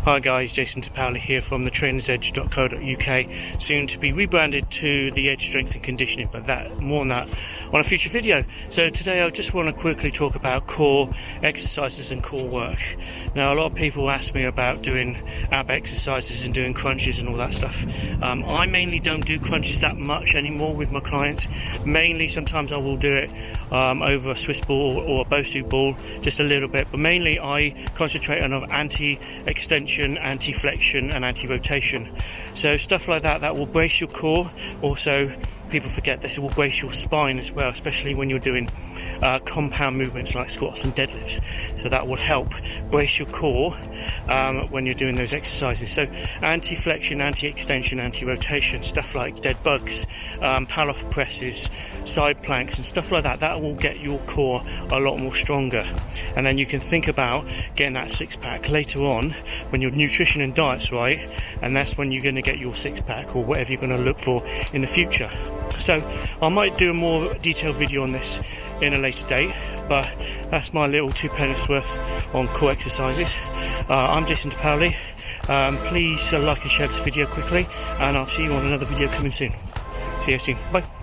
Hi guys, Jason Tapowley here from thetrainersedge.co.uk, soon to be rebranded to the Edge Strength and Conditioning, but more on that on a future video. So today I just want to quickly talk about core exercises and core work. Now a lot of people ask me about doing ab exercises and doing crunches and all that stuff. I mainly don't do crunches that much anymore with my clients. Mainly sometimes I will do it over a Swiss ball or a Bosu ball, just a little bit, but mainly I concentrate on anti-extension, anti-flexion and anti-rotation. So stuff like that will brace your core. Also, people forget this, it will brace your spine as well, especially when you're doing compound movements like squats and deadlifts. So that will help brace your core when you're doing those exercises. So anti-flexion, anti-extension, anti-rotation, stuff like dead bugs, pull-off presses, side planks and stuff like that will get your core a lot more stronger. And then you can think about getting that six-pack later on when your nutrition and diet's right, and that's when you're going to get your six-pack or whatever you're going to look for in the future. So I might do a more detailed video on this in a later date, but that's my little 2 pence worth on core exercises. I'm Jason Tapowley. Please like and share this video quickly, and I'll see you on another video coming soon. See you soon. Bye.